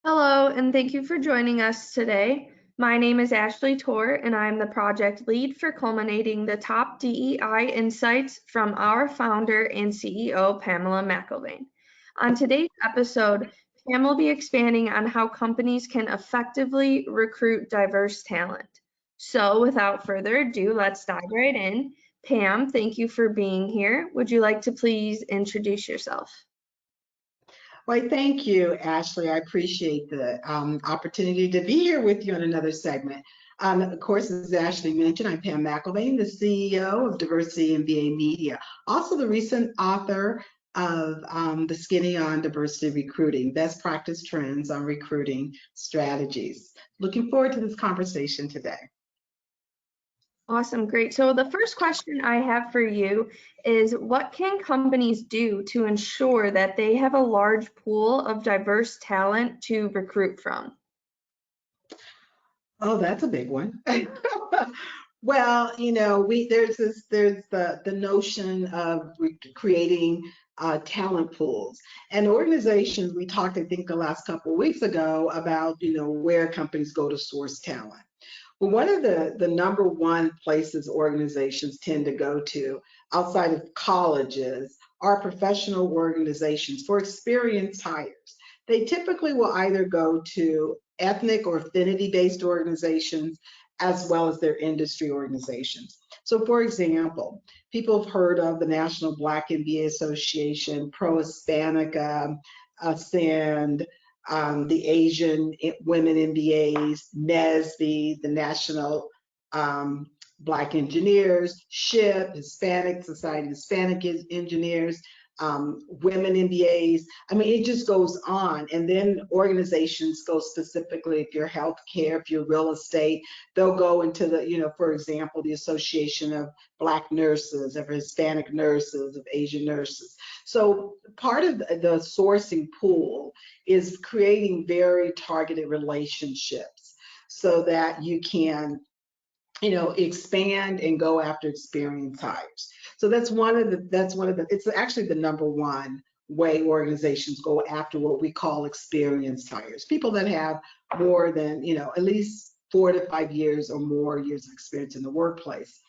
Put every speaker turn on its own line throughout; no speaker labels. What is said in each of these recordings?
Hello, and thank you for joining us today. My name is Ashley Torr, and I am the project lead for culminating the top DEI insights from our founder and CEO, Pamela McIlvaine. On today's episode, Pam will be expanding on how companies can effectively recruit diverse talent. So without further ado, let's dive right in. Pam, thank you for being here. Would you like to please introduce yourself?
Well, thank you, Ashley. I appreciate the opportunity to be here with you on another segment. Of course, as Ashley mentioned, I'm Pam McIlvaine, the CEO of Diversity MBA Media, also the recent author of The Skinny on Diversity Recruiting, Best Practice Trends on Recruiting Strategies. Looking forward to this conversation today.
Awesome, great. So the first question I have for you is what can companies do to ensure that they have a large pool of diverse talent to recruit from?
Oh, that's a big one. Well, there's the notion of creating talent pools and organizations. We talked, I think, the last couple of weeks ago about where companies go to source talent. Well, one of the number one places organizations tend to go to outside of colleges are professional organizations for experienced hires. They typically will either go to ethnic or affinity-based organizations as well as their industry organizations. So for example, people have heard of the National Black MBA Association, Pro-Hispanic Ascend, the Asian Women MBAs, NSBE, the National Black Engineers, SHIP, Hispanic Society of Hispanic Engineers, women MBAs. I mean, it just goes on. And then organizations go specifically, if you're healthcare, if you're real estate, they'll go into the, for example, the Association of Black Nurses, of Hispanic nurses, of Asian nurses. So part of the sourcing pool is creating very targeted relationships so that you can expand and go after experienced hires. So that's one of the, it's actually the number one way organizations go after what we call experienced hires, people that have more than, at least 4 to 5 years or more years of experience in the workplace.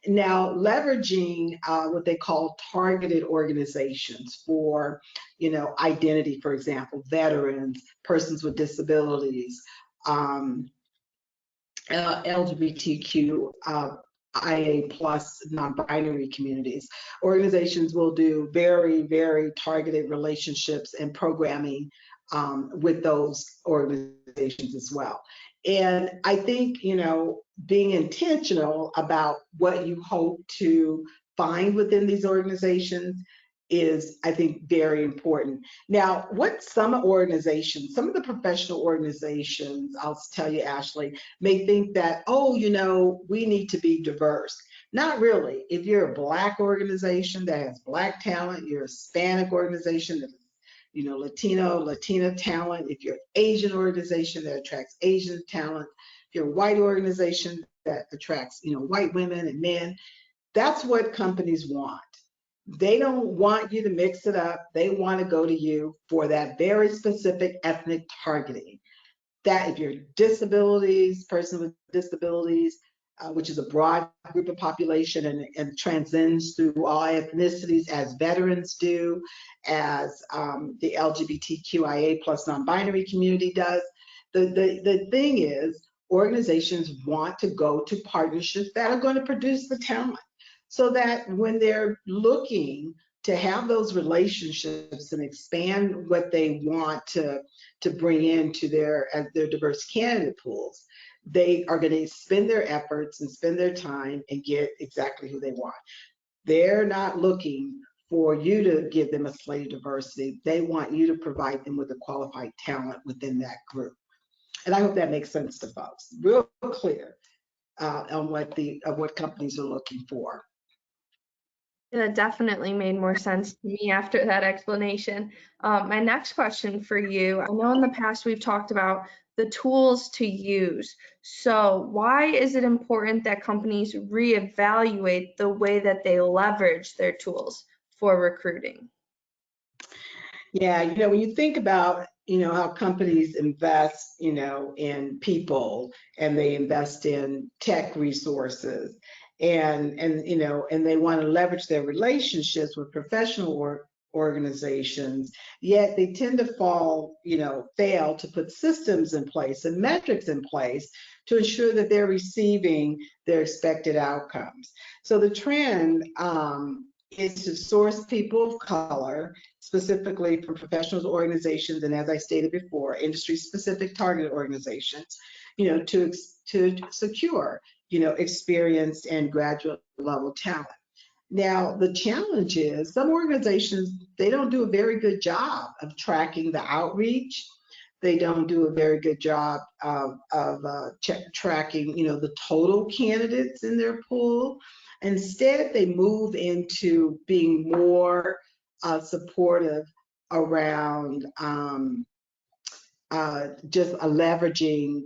Now, leveraging what they call targeted organizations for, identity, for example, veterans, persons with disabilities, LGBTQ IA plus non-binary communities. Organizations will do very, very targeted relationships and programming with those organizations as well. And I think, being intentional about what you hope to find within these organizations is, I think, very important. Now, what some organizations, some of the professional organizations, I'll tell you, Ashley, may think that, oh, we need to be diverse. Not really. If you're a Black organization that has Black talent, you're a Hispanic organization that Latina talent, if you're an Asian organization that attracts Asian talent, if you're a white organization that attracts, white women and men, that's what companies want. They don't want you to mix it up. They want to go to you for that very specific ethnic targeting. That if you're disabilities, person with disabilities, which is a broad group of population and transcends through all ethnicities as veterans do, as the LGBTQIA plus non-binary community does. The thing is, organizations want to go to partnerships that are going to produce the talent, so that when they're looking to have those relationships and expand what they want to bring into their diverse candidate pools, they are going to spend their efforts and spend their time and get exactly who they want. They're not looking for you to give them a slate of diversity. They want you to provide them with a qualified talent within that group. And I hope that makes sense to folks. Real clear on what companies are looking for.
That definitely made more sense to me after that explanation. My next question for you, I know in the past we've talked about the tools to use. So why is it important that companies reevaluate the way that they leverage their tools for recruiting?
Yeah, when you think about, how companies invest, in people, and they invest in tech resources, and they want to leverage their relationships with professional organizations, yet they tend to fail to put systems in place and metrics in place to ensure that they're receiving their expected outcomes. So the trend is to source people of color, specifically from professionals, organizations, and as I stated before, industry-specific targeted organizations, to secure, experienced and graduate level talent. Now, the challenge is some organizations, they don't do a very good job of tracking the outreach. They don't do a very good job of tracking, the total candidates in their pool. Instead, they move into being more supportive around just leveraging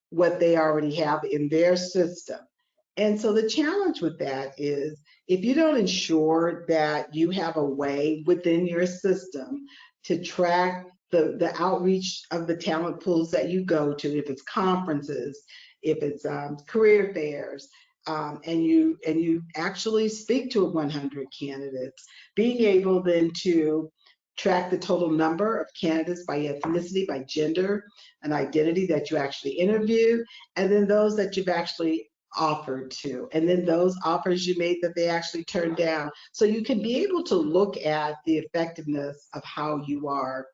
what they already have in their system. And so the challenge with that is if you don't ensure that you have a way within your system to track the outreach of the talent pools that you go to, if it's conferences, if it's career fairs, and you actually speak to 100 candidates, being able then to track the total number of candidates by ethnicity, by gender, and identity that you actually interview, and then those that you've actually offered to, and then those offers you made that they actually turned down. So you can be able to look at the effectiveness of how you are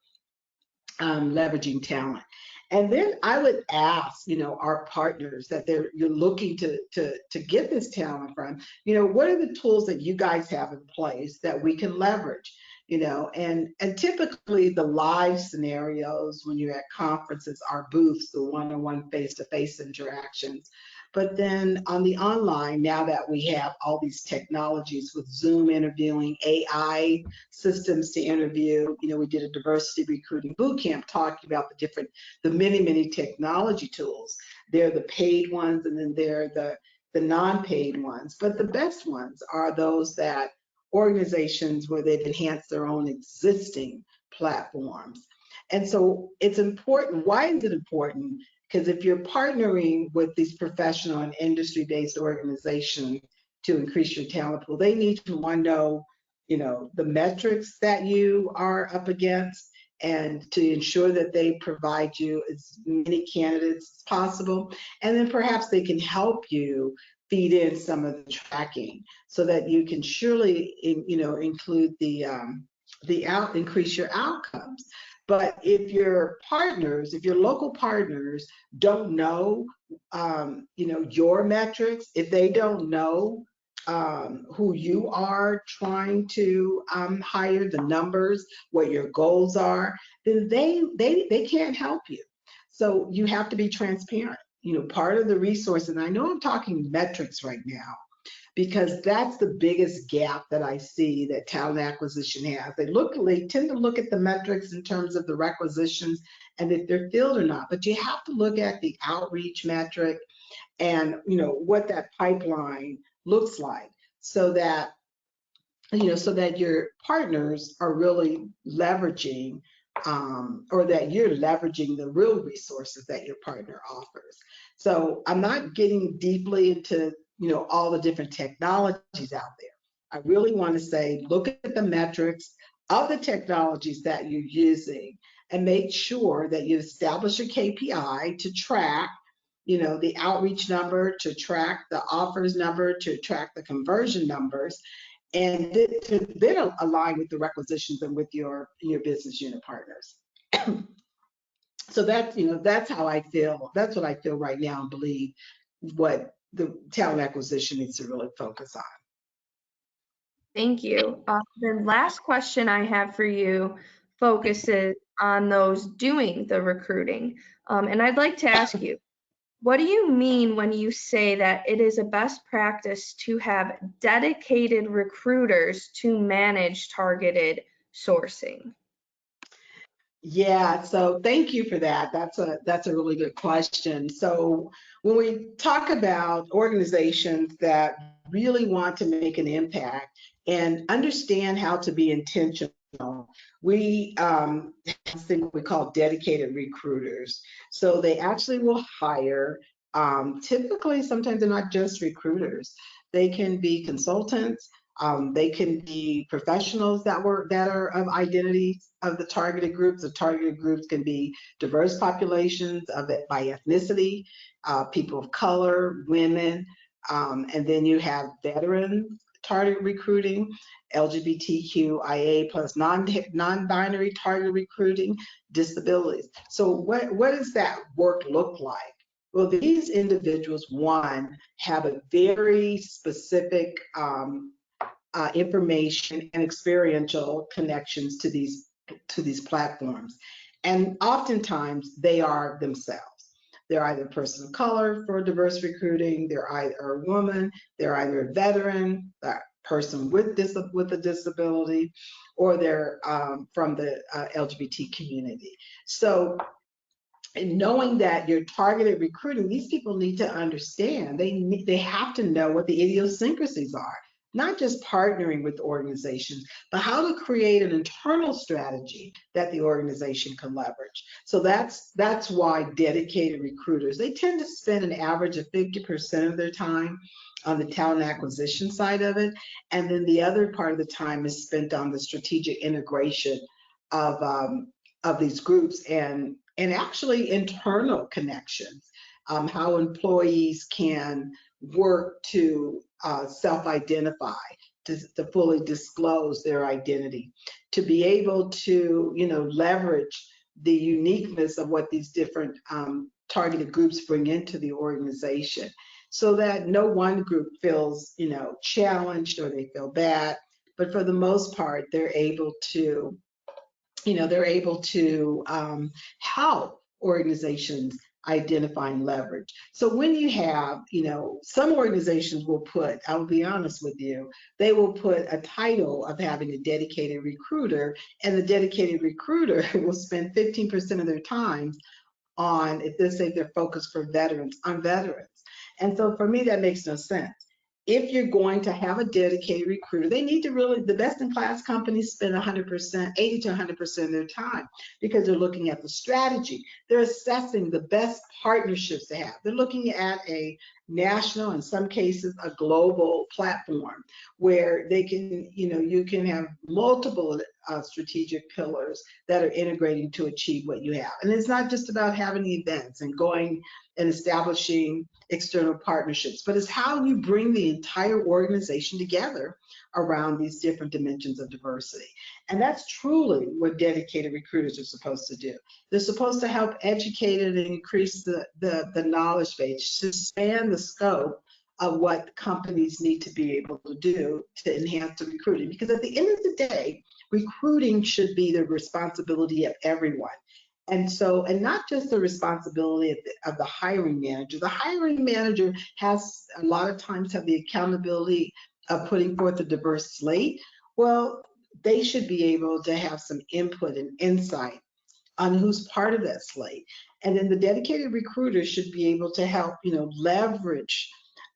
leveraging talent. And then I would ask, our partners that you're looking to get this talent from, what are the tools that you guys have in place that we can leverage? And typically the live scenarios when you're at conferences are booths, the one-on-one face-to-face interactions. But then on the online, now that we have all these technologies with Zoom interviewing, AI systems to interview, we did a diversity recruiting boot camp talking about the many technology tools. They're the paid ones, and then they're the non-paid ones. But the best ones are those that organizations where they've enhanced their own existing platforms. And so it's important. Why is it important? Because if you're partnering with these professional and industry-based organizations to increase your talent pool, they need to know, the metrics that you are up against, and to ensure that they provide you as many candidates as possible. And then perhaps they can help you feed in some of the tracking so that you can surely, include increase your outcomes. But if your local partners don't know, your metrics, if they don't know who you are trying to hire, the numbers, what your goals are, then they can't help you. So you have to be transparent. Part of the resource, and I know I'm talking metrics right now, because that's the biggest gap that I see that talent acquisition has. They tend to look at the metrics in terms of the requisitions and if they're filled or not, but you have to look at the outreach metric and what that pipeline looks like, so that your partners are really leveraging or that you're leveraging the real resources that your partner offers. So I'm not getting deeply into all the different technologies out there. I really want to say, look at the metrics of the technologies that you're using and make sure that you establish a KPI to track the outreach number, to track the offers number, to track the conversion numbers, and to then align with the requisitions and with your business unit partners. So that's how I feel. That's what I feel right now and believe what the talent acquisition needs to really focus on.
Thank you. The last question I have for you focuses on those doing the recruiting. And I'd like to ask you, what do you mean when you say that it is a best practice to have dedicated recruiters to manage targeted sourcing?
Yeah, so thank you for that. That's a really good question. So when we talk about organizations that really want to make an impact and understand how to be intentional We have this thing we call dedicated recruiters. So they actually will hire, typically, sometimes they're not just recruiters. They can be consultants. They can be professionals that are of identity of the targeted groups. The targeted groups can be diverse populations of it by ethnicity, people of color, women, and then you have veteran target recruiting, LGBTQIA plus non-binary target recruiting, disabilities. So what does that work look like? Well, these individuals, one, have a very specific information and experiential connections to these platforms. And oftentimes they are themselves. They're either a person of color for diverse recruiting, they're either a woman, they're either a veteran, a person with a disability, or they're from the LGBT community. So and knowing that you're targeted recruiting, these people need to understand, they have to know what the idiosyncrasies are, not just partnering with organizations, but how to create an internal strategy that the organization can leverage. So that's why dedicated recruiters, they tend to spend an average of 50% of their time on the talent acquisition side of it. And then the other part of the time is spent on the strategic integration of these groups and actually internal connections, how employees can work to self-identify, to fully disclose their identity, to be able to, leverage the uniqueness of what these different targeted groups bring into the organization, so that no one group feels, challenged or they feel bad, but for the most part, they're able to help organizations identify and leverage. So when you have, some organizations will put, I'll be honest with you, they will put a title of having a dedicated recruiter, and the dedicated recruiter will spend 15% of their time on, if they say they're focused for veterans, on veterans. And so for me, that makes no sense. If you're going to have a dedicated recruiter, they need to really, the best in class companies spend 100%, 80 to 100% of their time, because they're looking at the strategy. They're assessing the best partnerships to have. They're looking at a national, in some cases, a global platform where they can, you can have multiple strategic pillars that are integrating to achieve what you have. And it's not just about having events and going and establishing external partnerships, but it's how you bring the entire organization together around these different dimensions of diversity. And that's truly what dedicated recruiters are supposed to do. They're supposed to help educate and increase the knowledge base, to expand the scope of what companies need to be able to do to enhance the recruiting. Because at the end of the day, recruiting should be the responsibility of everyone. And so, and not just the responsibility of the hiring manager. The hiring manager has a lot of times have the accountability of putting forth a diverse slate. Well, they should be able to have some input and insight on who's part of that slate. And then the dedicated recruiter should be able to help, leverage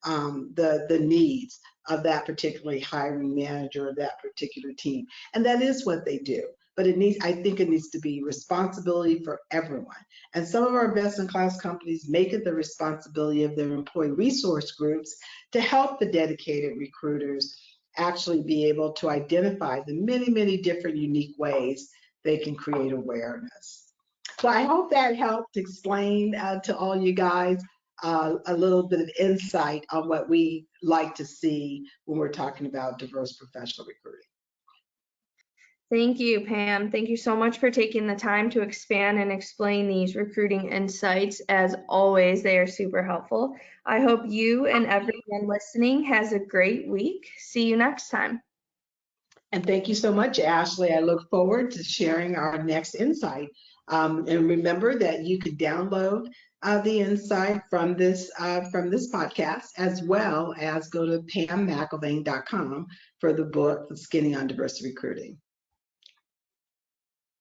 the needs of that particular hiring manager or that particular team. And that is what they do. But I think it needs to be responsibility for everyone. And some of our best in class companies make it the responsibility of their employee resource groups to help the dedicated recruiters actually be able to identify the many, many different unique ways they can create awareness. So I hope that helped explain to all you guys a little bit of insight on what we like to see when we're talking about diverse professional recruiting.
Thank you, Pam. Thank you so much for taking the time to expand and explain these recruiting insights. As always, they are super helpful. I hope you and everyone listening has a great week. See you next time.
And thank you so much, Ashley. I look forward to sharing our next insight. And remember that you can download the insight from this podcast, as well as go to PamMcElvain.com for the book, The Skinny on Diversity Recruiting.